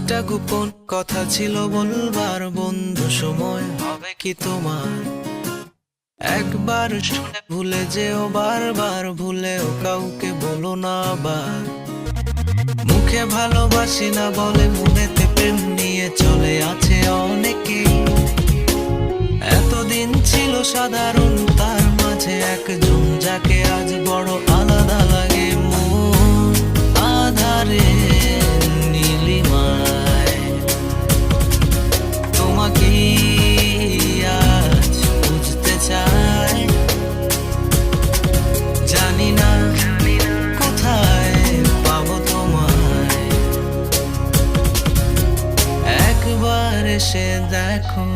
একটা গোপন কথা ছিল বলবার, বন্ধু সময় হবে কি তোমার? একবার শুনে ভুলে যেও, বারবার ভুলেও কাউকে বলো না আবার। মুখে ভালোবাসি না বলে মনেতে প্রেম নিয়ে চলে আছে অনেকেই। এতদিন ছিল সাধারণ, তার মাঝে একজন যাকে আজ বড় আলাদা লাগে। মন আধারে নীলিমায় তোমাকে আজ বুঝতে চাই। জানি না কোথায় পাবো তোমায়, একবার এসে দেখো।